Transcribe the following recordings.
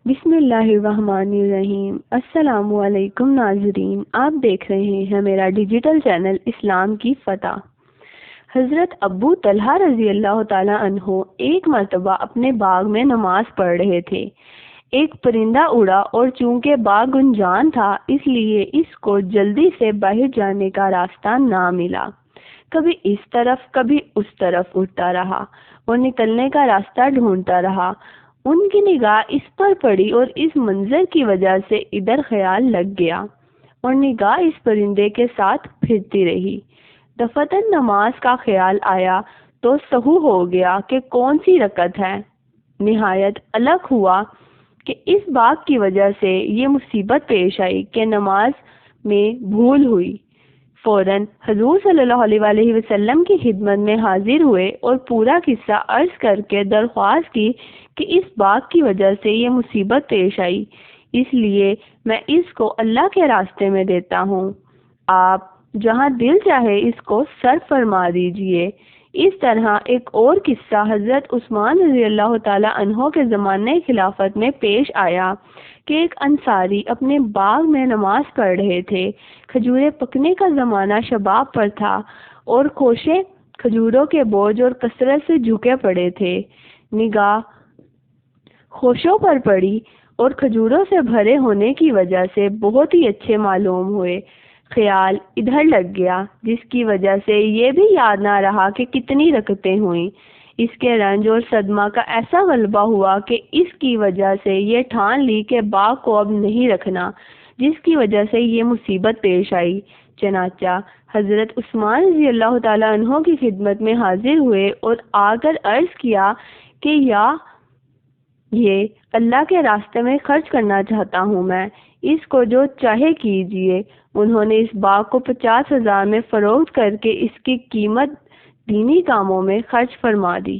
بسم اللہ الرحمن الرحیم۔ السلام علیکم ناظرین، آپ دیکھ رہے ہیں میرا ڈیجیٹل چینل اسلام کی فتح۔ حضرت ابو طلحہ رضی اللہ تعالی عنہ ایک مرتبہ اپنے باغ میں نماز پڑھ رہے تھے۔ ایک پرندہ اڑا اور چونکہ باغ گنجان تھا اس لیے اس کو جلدی سے باہر جانے کا راستہ نہ ملا۔ کبھی اس طرف کبھی اس طرف اڑتا رہا اور نکلنے کا راستہ ڈھونڈتا رہا۔ ان کی نگاہ اس پر پڑی اور اس منظر کی وجہ سے ادھر خیال لگ گیا اور نگاہ اس پرندے کے ساتھ پھرتی رہی۔ دفتر نماز کا خیال آیا تو سہو ہو گیا کہ کون سی رکعت ہے۔ نہایت الگ ہوا کہ اس بات کی وجہ سے یہ مصیبت پیش آئی کہ نماز میں بھول ہوئی۔ فوراً حضور صلی اللہ علیہ وسلم کی خدمت میں حاضر ہوئے اور پورا قصہ عرض کر کے درخواست کی کہ اس بات کی وجہ سے یہ مصیبت پیش آئی، اس لیے میں اس کو اللہ کے راستے میں دیتا ہوں، آپ جہاں دل چاہے اس کو صرف فرما دیجئے۔ اس طرح ایک اور قصہ حضرت عثمان رضی اللہ تعالی عنہ کے زمانے خلافت میں پیش آیا کہ ایک انصاری اپنے باغ میں نماز پڑھ رہے تھے۔ کھجوریں پکنے کا زمانہ شباب پر تھا اور خوشے کھجوروں کے بوجھ اور کثرت سے جھکے پڑے تھے۔ نگاہ خوشوں پر پڑی اور کھجوروں سے بھرے ہونے کی وجہ سے بہت ہی اچھے معلوم ہوئے۔ خیال ادھر لگ گیا جس کی وجہ سے یہ بھی یاد نہ رہا کہ کتنی رکعتیں ہوئیں۔ اس کے رنج اور صدمہ کا ایسا غلبہ ہوا کہ اس کی وجہ سے یہ ٹھان لی کہ باغ کو اب نہیں رکھنا، جس کی وجہ سے یہ مصیبت پیش آئی۔ چنانچہ حضرت عثمان رضی اللہ تعالیٰ عنہ کی خدمت میں حاضر ہوئے اور آ کر عرض کیا کہ یہ اللہ کے راستے میں خرچ کرنا چاہتا ہوں میں، اس کو جو چاہے کیجیے۔ انہوں نے اس باغ کو 50,000 میں فروخت کر کے اس کی قیمت دینی کاموں میں خرچ فرما دی۔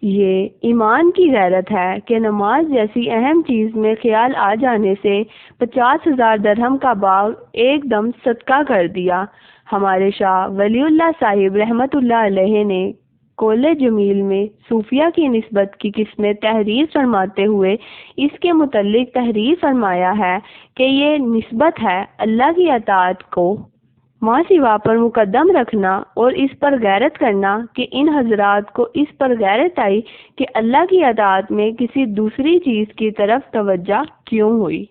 یہ ایمان کی غیرت ہے کہ نماز جیسی اہم چیز میں خیال آ جانے سے 50,000 درہم کا باغ ایک دم صدقہ کر دیا۔ ہمارے شاہ ولی اللہ صاحب رحمت اللہ علیہ نے قول جمیل میں صوفیہ کی نسبت کی قسمیں تحریر فرماتے ہوئے اس کے متعلق تحریر فرمایا ہے کہ یہ نسبت ہے اللہ کی اطاعت کو ماں سوا پر مقدم رکھنا اور اس پر غیرت کرنا کہ ان حضرات کو اس پر غیرت آئی کہ اللہ کی اطاعت میں کسی دوسری چیز کی طرف توجہ کیوں ہوئی۔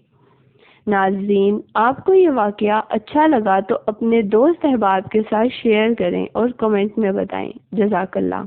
ناظرین، آپ کو یہ واقعہ اچھا لگا تو اپنے دوست احباب کے ساتھ شیئر کریں اور کمنٹ میں بتائیں۔ جزاک اللہ۔